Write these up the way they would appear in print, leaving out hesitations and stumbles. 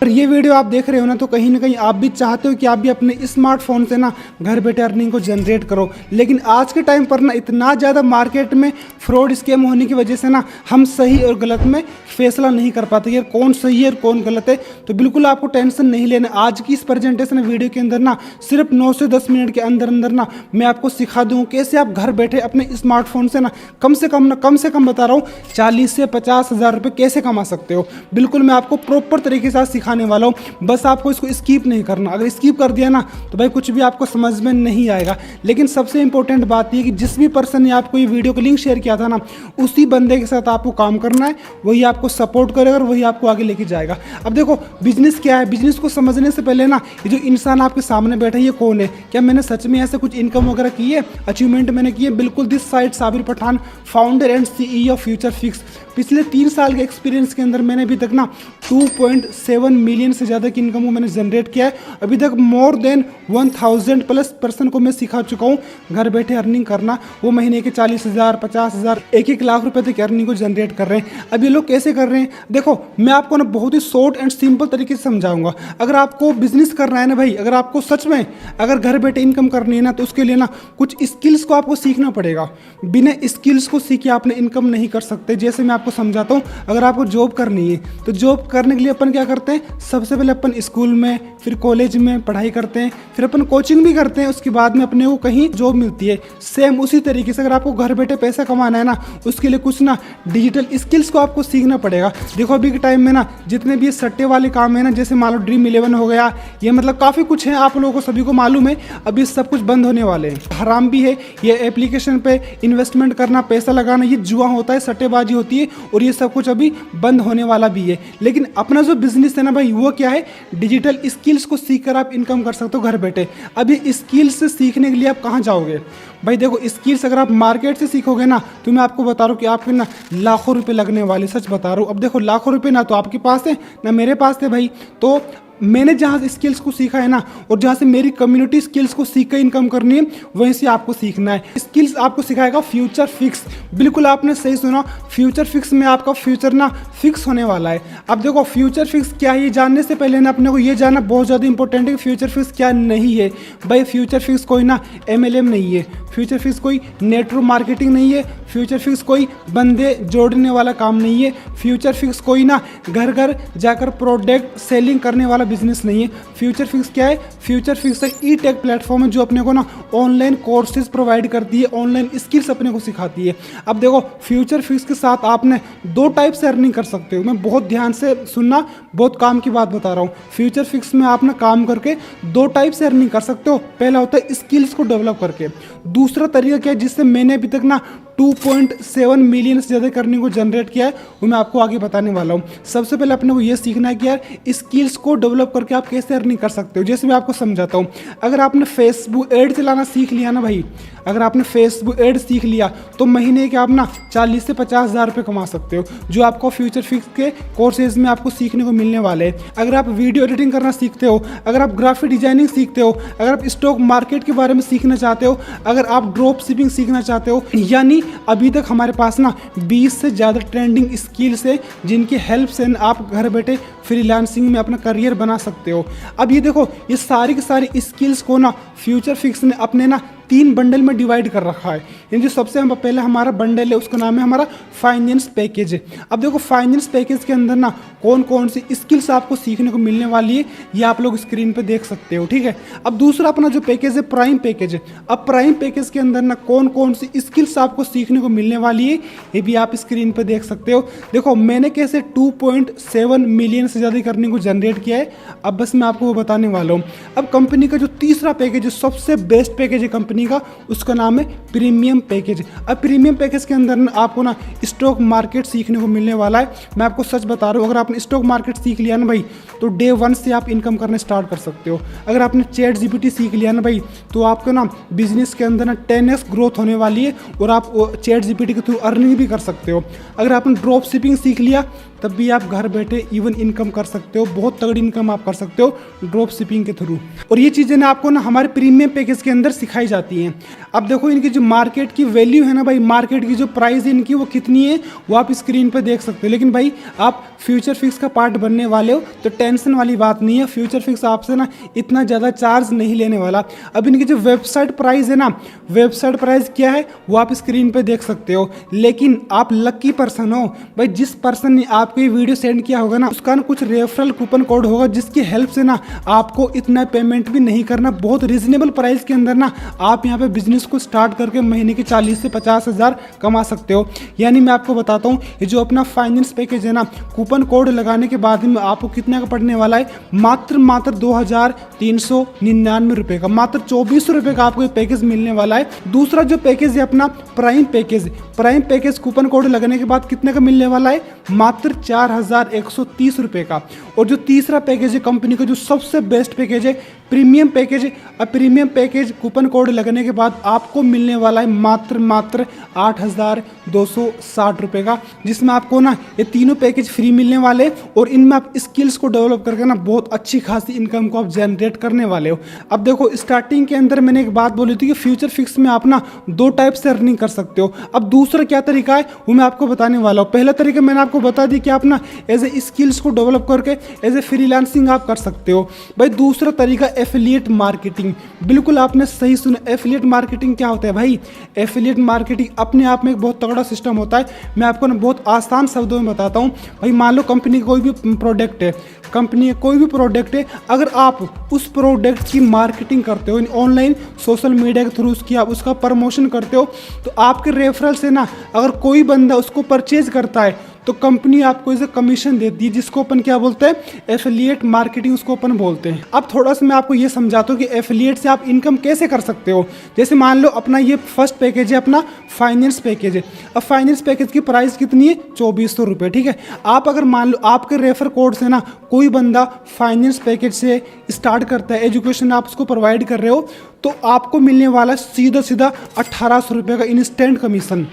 और ये वीडियो आप देख रहे हो ना, तो कहीं ना कहीं आप भी चाहते हो कि आप भी अपने स्मार्टफोन से ना घर बैठे अर्निंग को जनरेट करो। लेकिन आज के टाइम पर ना इतना ज़्यादा मार्केट में फ्रॉड स्कैम होने की वजह से ना हम सही और गलत में फैसला नहीं कर पाते यार, कौन सही है और कौन गलत है। तो बिल्कुल आपको टेंशन नहीं लेना। आज की इस प्रेजेंटेशन वीडियो के अंदर ना सिर्फ 9 से 10 मिनट के अंदर अंदर ना मैं आपको सिखा दूँ कैसे आप घर बैठे अपने स्मार्टफोन से ना कम से कम बता रहा हूँ 40 से 50 हज़ार रुपये कैसे कमा सकते हो। बिल्कुल मैं आपको प्रॉपर तरीके से सिखाने वाला हूँ, बस आपको इसको स्किप नहीं करना। अगर स्किप कर दिया ना तो भाई कुछ भी आपको समझ में नहीं आएगा। लेकिन सबसे इंपॉर्टेंट बात ये कि जिस भी पर्सन ने आपको ये वीडियो का लिंक शेयर किया था ना, उसी बंदे के साथ आपको काम करना है, वही आपको सपोर्ट करेगा और वही आपको आगे लेके जाएगा। अब देखो बिजनेस क्या है, बिजनेस को समझने से पहले ना ये जो इंसान आपके सामने बैठा है ये कौन है, क्या मैंने सच में ऐसे कुछ इनकम वगैरह की है, अचीवमेंट मैंने की है? बिल्कुल। This side Sabir Pathan, founder and CEO of Future Fix. पिछले 3 साल के एक्सपीरियंस के अंदर मैंने अभी तक ना 2.7 मिलियन से ज़्यादा की इनकम को मैंने जनरेट किया है। अभी तक मोर देन 1000 प्लस पर्सन को मैं सिखा चुका हूँ घर बैठे अर्निंग करना। वो महीने के 40,000, 50,000, 1-1 लाख रुपए तक अर्निंग को जनरेट कर रहे हैं। अब ये लोग कैसे कर रहे हैं देखो, मैं आपको ना बहुत ही शॉर्ट एंड सिंपल तरीके से समझाऊंगा। अगर आपको बिजनेस करना है ना भाई, अगर आपको सच में अगर घर बैठे इनकम करनी है ना, तो उसके लिए ना कुछ स्किल्स को आपको सीखना पड़ेगा। बिना स्किल्स को सीखे आपने इनकम नहीं कर सकते। जैसे मैं आपको समझाता हूँ, अगर आपको जॉब करनी है तो जॉब करने के लिए अपन क्या करते हैं, सबसे पहले अपन स्कूल में, फिर कॉलेज में पढ़ाई करते हैं, फिर अपन कोचिंग भी करते हैं, उसके बाद में अपने को कहीं जॉब मिलती है। सेम उसी तरीके से अगर आपको घर बैठे पैसा कमाना है ना, उसके लिए कुछ ना डिजिटल स्किल्स को आपको सीखना पड़ेगा। देखो अभी के टाइम में ना जितने भी सट्टे वाले काम है ना, जैसे मान लो ड्रीम 11 हो गया, ये मतलब काफ़ी कुछ है, आप लोगों को सभी को मालूम है। अभी सब कुछ बंद होने वाले हैं। हराम भी है ये एप्लीकेशन पे इन्वेस्टमेंट करना, पैसा लगाना, ये जुआ होता है, सट्टेबाजी होती है, और ये सब कुछ अभी बंद होने वाला भी है। लेकिन अपना जो बिजनेस है ना भाई, वो क्या है, डिजिटल स्किल्स को सीखकर आप इनकम कर सकते हो घर बैठे। अब ये स्किल्स से सीखने के लिए आप कहाँ जाओगे भाई? देखो स्किल्स अगर आप मार्केट से सीखोगे ना, तो मैं आपको बता रहा हूँ कि आपके ना लाखों रुपए लगने वाले, सच बता रहा हूँ। अब देखो लाखों रुपए ना तो आपके पास है ना मेरे पास थे भाई। तो मैंने जहाँ से स्किल्स को सीखा है ना, और जहाँ से मेरी कम्युनिटी स्किल्स को सीख कर इनकम करनी है, वहीं से आपको सीखना है। स्किल्स आपको सिखाएगा फ्यूचर फिक्स। बिल्कुल आपने सही सुना, फ्यूचर फिक्स में आपका फ्यूचर ना फिक्स होने वाला है। अब देखो फ्यूचर फिक्स क्या है, ये जानने से पहले ना अपने को ये जानना बहुत ज़्यादा इंपॉर्टेंट है कि फ्यूचर फिक्स क्या नहीं है। भाई फ्यूचर फिक्स कोई ना MLM नहीं है, फ्यूचर फिक्स कोई नेटवर्क मार्केटिंग नहीं है, फ्यूचर फिक्स कोई बंदे जोड़ने वाला काम नहीं है, फ्यूचर फिक्स कोई ना घर घर जाकर प्रोडक्ट सेलिंग करने वाला बिजनेस नहीं है। फ्यूचर फिक्स क्या है, फ्यूचर फिक्स एक ई-टेक प्लेटफॉर्म है जो अपने को ना ऑनलाइन कोर्सेज प्रोवाइड करती है, ऑनलाइन स्किल्स अपने को सिखाती है। अब देखो फ्यूचर फिक्स के साथ आपने 2 टाइप से अर्निंग कर सकते हो। मैं बहुत ध्यान से सुनना, बहुत काम की बात बता रहा हूँ। फ्यूचर फिक्स में आपने काम करके 2 टाइप से अर्निंग कर सकते हो। पहला होता है स्किल्स को डेवलप करके। दूसरा तरीका क्या है, जिससे मैंने अभी तक ना 2.7 मिलियन से ज़्यादा अर्निंग को जनरेट किया है, वो मैं आपको आगे बताने वाला हूँ। सबसे पहले अपने को ये सीखना है कि यार स्किल्स को डेवलप करके आप कैसे अर्निंग कर सकते हो। जैसे मैं आपको समझाता हूँ, अगर आपने फेसबुक एड चलाना सीख लिया ना भाई, अगर आपने फेसबुक एड सीख लिया तो महीने के आप ना 40 से 50 हज़ार रुपये कमा सकते हो, जो आपको फ्यूचर फिक्स के कोर्सेज में आपको सीखने को मिलने वाले हैं। अगर आप वीडियो एडिटिंग करना सीखते हो, अगर आप ग्राफिक डिजाइनिंग सीखते हो, अगर आप स्टॉक मार्केट के बारे में सीखना चाहते हो, अगर आप ड्रॉप शिपिंग सीखना चाहते हो, यानी अभी तक हमारे पास ना 20 से ज़्यादा ट्रेंडिंग स्किल्स है जिनकी हेल्प से आप घर बैठे फ्रीलांसिंग में अपना करियर बना सकते हो। अब ये देखो ये सारी की सारी स्किल्स को ना फ्यूचर फिक्स ने अपने ना 3 बंडल में डिवाइड कर रखा है। यानी जो सबसे पहले हमारा बंडल है उसका नाम है हमारा फाइनेंस पैकेज। अब देखो फाइनेंस पैकेज के अंदर ना कौन कौन सी स्किल्स आपको सीखने को मिलने वाली है, ये आप लोग स्क्रीन पे देख सकते हो, ठीक है। अब दूसरा अपना जो पैकेज है प्राइम पैकेज है। अब प्राइम पैकेज के अंदर ना कौन कौन सी स्किल्स आपको सीखने को मिलने वाली है, ये भी आप स्क्रीन पे देख सकते हो। देखो मैंने कैसे 2.7 मिलियन से ज़्यादा अर्निंग को जनरेट किया है, अब बस मैं आपको वो बताने वाला हूँ। अब कंपनी का जो तीसरा पैकेज है, सबसे बेस्ट पैकेज है कंपनी का, उसका नाम है प्रीमियम पैकेज। अब प्रीमियम पैकेज के अंदर ना आपको ना स्टॉक मार्केट सीखने को मिलने वाला है। मैं आपको सच बता रहा हूँ, अगर आपने स्टॉक मार्केट सीख लिया ना भाई, तो डे 1 से आप इनकम करना स्टार्ट कर सकते हो। अगर आपने चैट GPT सीख लिया ना भाई, तो आपको ना बिजनेस के अंदर ना 10x ग्रोथ होने वाली है, और आप चैट GPT के थ्रू अर्निंग भी कर सकते हो। अगर आपने ड्रॉप शिपिंग सीख लिया तब भी आप घर बैठे इवन इनकम कर सकते हो, बहुत तगड़ी इनकम आप कर सकते हो ड्रॉप शिपिंग के थ्रू। और ये चीज़ें ना आपको ना हमारे प्रीमियम पैकेज के अंदर सिखाई जाती हैं। अब देखो इनकी जो मार्केट की वैल्यू है ना भाई, मार्केट की जो प्राइस है इनकी वो कितनी है वो आप स्क्रीन पर देख सकते हो। लेकिन भाई आप फ्यूचर फिक्स का पार्ट बनने वाले हो तो टेंशन वाली बात नहीं है, फ्यूचर फिक्स आपसे ना इतना ज़्यादा चार्ज नहीं लेने वाला। अब इनकी जो वेबसाइट प्राइस है ना, वेबसाइट प्राइस क्या है वो आप स्क्रीन पे देख सकते हो। लेकिन आप लकी पर्सन हो भाई, जिस पर्सन ने आपको ये वीडियो सेंड किया होगा ना उसका ना कुछ रेफरल कूपन कोड होगा जिसकी हेल्प से ना आपको इतना पेमेंट भी नहीं करना, बहुत रीजनेबल प्राइस के अंदर ना आप यहाँ पे बिजनेस को स्टार्ट करके महीने के 40 से 50 हज़ार कमा सकते हो। यानी मैं आपको बताता हूँ ये जो अपना फाइनेंस पैकेज है ना, कूपन कोड लगाने के बाद में आपको कितने का पड़ने वाला है, मात्र 2399 रुपये का, मात्र 2400 रुपये का आपको ये पैकेज मिलने वाला है। दूसरा जो पैकेज है अपना prime package, prime package coupon code लगने के बाद कितने का मिलने वाला है, मात्र 4130 रुपये का। और जो तीसरा पैकेज है कंपनी का जो सबसे बेस्ट पैकेज है प्रीमियम पैकेज, अब प्रीमियम पैकेज कूपन कोड लगने के बाद आपको मिलने वाला है मात्र 8260 रुपये का, जिसमें आपको ना ये तीनों पैकेज फ्री मिलने वाले और इनमें आप स्किल्स को डेवलप करके ना बहुत अच्छी खासी इनकम को आप जनरेट करने वाले हो। अब देखो स्टार्टिंग के अंदर मैंने एक बात बोली थी कि फ्यूचर फिक्स में आप ना 2 टाइप से अर्निंग कर सकते हो। अब दूसरा क्या तरीका है वो मैं आपको बताने वाला हूँ। पहला तरीका मैंने आपको बता दी कि आप ना एज ए स्किल्स को डेवलप करके एज ए फ्रीलांसिंग आप कर सकते हो। भाई दूसरा तरीका एफिलिएट मार्केटिंग, बिल्कुल आपने सही सुना। एफिलिएट मार्केटिंग क्या होता है भाई, एफिलिएट मार्केटिंग अपने आप में एक बहुत तगड़ा सिस्टम होता है। मैं आपको ना बहुत आसान शब्दों में बताता हूँ। भाई मान लो कंपनी का कोई भी प्रोडक्ट है, कंपनी का कोई भी प्रोडक्ट है, अगर आप उस प्रोडक्ट की मार्केटिंग करते हो ऑनलाइन सोशल मीडिया के थ्रू उसकी आप उसका प्रमोशन करते हो तो आपके रेफरल से ना अगर कोई बंदा उसको परचेज करता है तो कंपनी आपको इसे कमीशन देती है, जिसको अपन क्या बोलते हैं, एफिलिएट मार्केटिंग उसको अपन बोलते हैं। अब थोड़ा सा मैं आपको ये समझाता हूँ कि एफिलिएट से आप इनकम कैसे कर सकते हो। जैसे मान लो अपना ये फर्स्ट पैकेज है अपना फाइनेंस पैकेज है। अब फाइनेंस पैकेज की प्राइस कितनी है, 2400 रुपये, ठीक है। आप अगर मान लो आपके रेफर कोड से ना कोई बंदा फाइनेंस पैकेज से स्टार्ट करता है, एजुकेशन आप उसको प्रोवाइड कर रहे हो तो आपको मिलने वाला सीधा 1800 रुपये का इंस्टेंट कमीशन।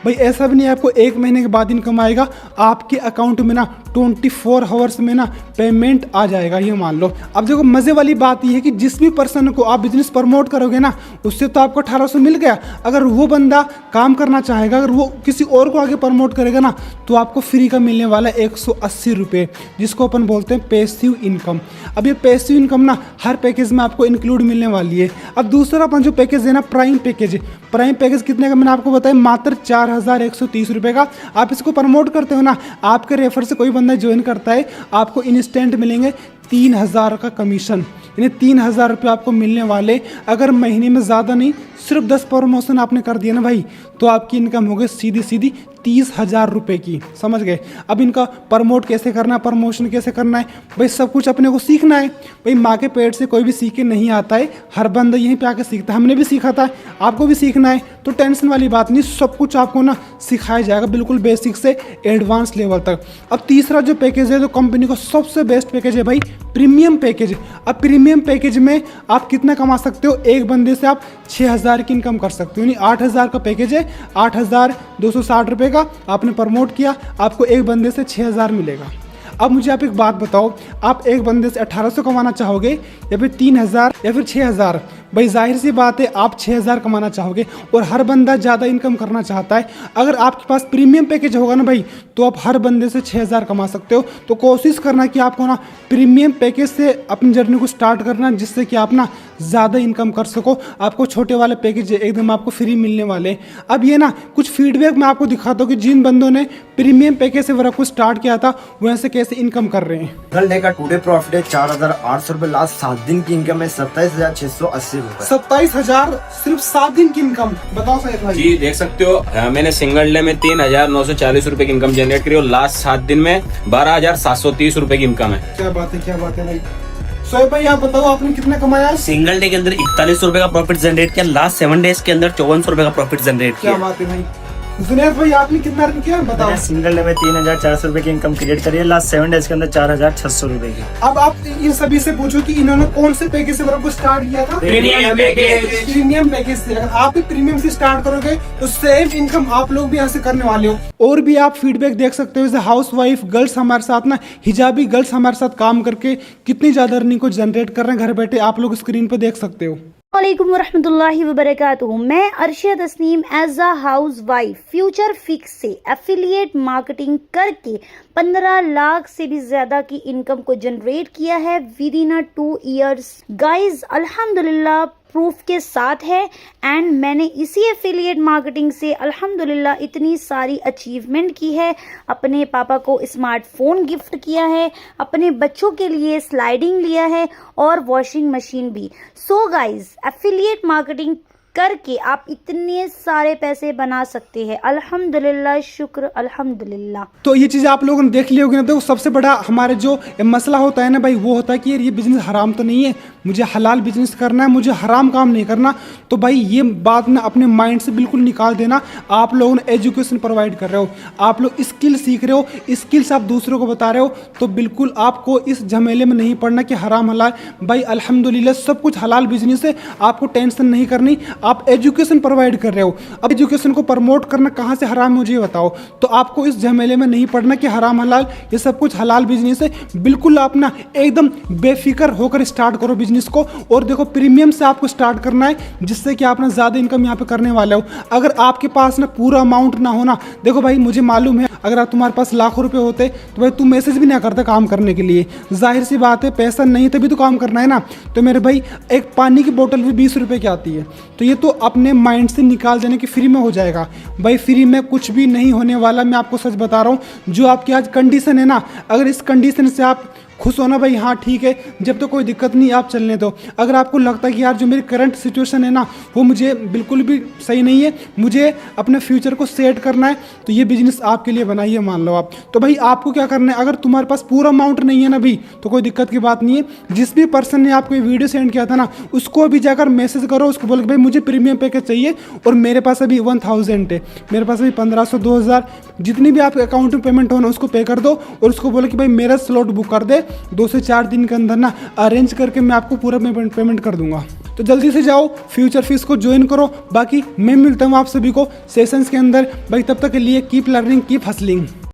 भाई ऐसा भी नहीं आपको 1 महीने के बाद इनकम आएगा, आपके अकाउंट में ना 24 आवर्स में ना पेमेंट आ जाएगा, ये मान लो। अब देखो मज़े वाली बात ये है कि जिस भी पर्सन को आप बिजनेस प्रमोट करोगे ना उससे तो आपको 1800 मिल गया। अगर वो बंदा काम करना चाहेगा, अगर वो किसी और को आगे प्रमोट करेगा ना तो आपको फ्री का मिलने वाला है 180 रुपये, जिसको अपन बोलते हैं पैसिव इनकम। अब ये पैसिव इनकम ना हर पैकेज में आपको इंक्लूड मिलने वाली है। अब दूसरा अपन जो पैकेज है ना प्राइम पैकेज, प्राइम पैकेज कितने का मैंने आपको बताया, मात्र 4130 रुपये का। आप इसको प्रमोट करते हो ना, आपके रेफर से कोई बंदा ज्वाइन करता है, आपको इंस्टेंट मिलेंगे 3000 का कमीशन, यानी 3000 रुपये आपको मिलने वाले। अगर महीने में ज़्यादा नहीं सिर्फ 10 प्रमोशन आपने कर दिया ना भाई तो आपकी इनकम हो गई सीधी 30,000 रुपये की, समझ गए। अब इनका प्रमोट कैसे करना है, प्रमोशन कैसे करना है, भाई सब कुछ अपने को सीखना है। भाई माँ के पेट से कोई भी सीख के नहीं आता है, हर बंदा यहीं पे आके सीखता है। हमने भी सीखा था, आपको भी सीखना है, तो टेंशन वाली बात नहीं, सब कुछ आपको ना सिखाया जाएगा बिल्कुल बेसिक से एडवांस लेवल तक। अब तीसरा जो पैकेज है तो कंपनी का सबसे बेस्ट पैकेज है भाई प्रीमियम पैकेज। अब प्रीमियम पैकेज में आप कितना कमा सकते हो, एक बंदे से आप 6000 की इनकम कर सकते हो, यानी 8000 का पैकेज है, 8260 रुपये का आपने प्रमोट किया, आपको एक बंदे से 6000 मिलेगा। अब मुझे आप एक बात बताओ, आप एक बंदे से 1800 कमाना चाहोगे या फिर 3000 या फिर 6000? भाई जाहिर सी बात है आप 6000 कमाना चाहोगे और हर बंदा ज़्यादा इनकम करना चाहता है। अगर आपके पास प्रीमियम पैकेज होगा ना भाई तो आप हर बंदे से 6000 कमा सकते हो। तो कोशिश करना कि आपको ना प्रीमियम पैकेज से अपनी जर्नी को स्टार्ट करना, जिससे कि आप ना ज़्यादा इनकम कर सको। आपको छोटे वाले पैकेज एकदम आपको फ्री मिलने वाले। अब ये ना कुछ फीडबैक मैं आपको दिखाता हूँ कि जिन बंदों ने प्रीमियम पैकेज से वर्क को स्टार्ट किया था वो ऐसे कैसे इनकम कर रहे हैं। कल डे का टुडे प्रॉफिट है 4800 रुपए, लास्ट 7 दिन की इनकम है 27680 रुपए। 27000 सिर्फ 7 दिन की इनकम, बताओ सही भाई। जी देख सकते हो, मैंने सिंगल डे में 3940 रुपए की इनकम जनरेट करी और लास्ट 7 दिन में 12730 रुपए की इनकम है। क्या बात है भाई। सोए भाई आप बताओ आपने कितना कमाया? सिंगल डे के अंदर 4100 रुपए का प्रॉफिट जनरेट किया, लास्ट 7 डेज के अंदर 5400 रुपए का प्रॉफिट जनरेट किया। क्या बात है भाई। जुनैद भाई आपने कितना अर्न किया बताओ। मैंने सिंगल डे में 3,400 रुपए की इनकम क्रिएट करी है, लास्ट 7 डेज के अंदर 4,600 रुपए की। अब आप इन सभी से पूछो कि इन्होंने कौन से पैकेज से को स्टार्ट किया था। Premium package. प्रीमियम पैकेज से अगर आप भी प्रीमियम से स्टार्ट करोगे तो सेम इनकम आप लोग भी यहाँ से करने वाले हो। और भी आप फीडबैक देख सकते हो, जैसे हाउस वाइफ गर्ल्स हमारे साथ ना, हिजाबी गर्ल्स हमारे साथ काम करके कितनी ज्यादा अर्निंग को जनरेट कर रहे हैं घर बैठे, आप लोग स्क्रीन पे देख सकते हो। वालेकुम वरहमतुल्लाहि वबरकातुहू। मैं Arshad Tasneem as a housewife Future Fix से एफिलिएट मार्केटिंग करके 15 लाख से भी ज्यादा की इनकम को जनरेट किया है विद इन 2 ईयर्स। गाइज अल्हम्दुलिल्लाह प्रूफ के साथ है। एंड मैंने इसी एफिलिएट मार्केटिंग से अल्हम्दुलिल्लाह इतनी सारी अचीवमेंट की है। अपने पापा को स्मार्टफोन गिफ्ट किया है, अपने बच्चों के लिए स्लाइडिंग लिया है और वॉशिंग मशीन भी। सो गाइज एफिलिएट मार्केटिंग करके आप इतने सारे पैसे बना सकते हैं। अल्हम्दुलिल्लाह, शुक्र अल्हम्दुलिल्लाह। तो ये चीज़ आप लोगों ने देख ली होगी ना। तो सबसे बड़ा हमारे जो मसला होता है ना भाई, वो होता है कि यार ये बिजनेस हराम तो नहीं है, मुझे हलाल बिजनेस करना है, मुझे हराम काम नहीं करना। तो भाई ये बात ना अपने माइंड से बिल्कुल निकाल देना। आप लोगों ने एजुकेशन प्रोवाइड कर रहे हो, आप लोग स्किल सीख रहे हो, स्किल्स आप दूसरों को बता रहे हो, तो बिल्कुल आपको इस झमेले में नहीं पड़ना कि हराम हलाल। भाई अल्हम्दुलिल्लाह सब कुछ हलाल बिजनेस है, आपको टेंशन नहीं करनी। आप एजुकेशन प्रोवाइड कर रहे हो, अब एजुकेशन को प्रमोट करना कहाँ से हराम, मुझे बताओ। तो आपको इस झमेले में नहीं पड़ना कि हराम हलाल, ये सब कुछ हलाल बिजनेस है। बिल्कुल आप ना एकदम बेफिक्र होकर स्टार्ट करो बिजनेस को। और देखो प्रीमियम से आपको स्टार्ट करना है, जिससे कि आप ना ज़्यादा इनकम यहाँ पे करने वाले हो। अगर आपके पास ना पूरा अमाउंट ना होना, देखो भाई मुझे मालूम है अगर आप तुम्हारे पास लाखों रुपए होते तो भाई तुम मैसेज भी ना करते काम करने के लिए। जाहिर सी बात है पैसा नहीं तभी तो काम करना है ना। तो मेरे भाई एक पानी की बोतल भी 20 रुपए की आती है, तो ये तो अपने माइंड से निकाल देने की फ्री में हो जाएगा। भाई फ्री में कुछ भी नहीं होने वाला, मैं आपको सच बता रहा हूँ। जो आपकी आज कंडीशन है ना, अगर इस कंडीशन से आप खुश हो ना भाई, हाँ ठीक है, जब तो कोई दिक्कत नहीं, आप चलने दो। अगर आपको लगता है कि यार जो मेरी करंट सिचुएशन है ना वो मुझे बिल्कुल भी सही नहीं है, मुझे अपने फ्यूचर को सेट करना है, तो ये बिजनेस आपके लिए बनाइए, मान लो आप। तो भाई आपको क्या करना है, अगर तुम्हारे पास पूरा अमाउंट नहीं है ना भाई, तो कोई दिक्कत की बात नहीं है। जिस भी पर्सन ने आपको ये वीडियो सेंड किया था ना, उसको भी जाकर मैसेज करो, उसको बोलो भाई मुझे प्रीमियम पैकेज चाहिए और मेरे पास अभी 1000 है, मेरे पास अभी 1500 2000 जितनी भी आपके अकाउंट में पेमेंट हो ना उसको पे कर दो। और उसको बोलो कि भाई मेरा स्लॉट बुक कर दे, 2 से 4 दिन के अंदर ना अरेंज करके मैं आपको पूरा पेमेंट कर दूंगा। तो जल्दी से जाओ फ्यूचर फिक्स को ज्वाइन करो। बाकी मैं मिलता हूँ आप सभी को सेशंस के अंदर। भाई तब तक के लिए कीप लर्निंग, कीप हसलिंग।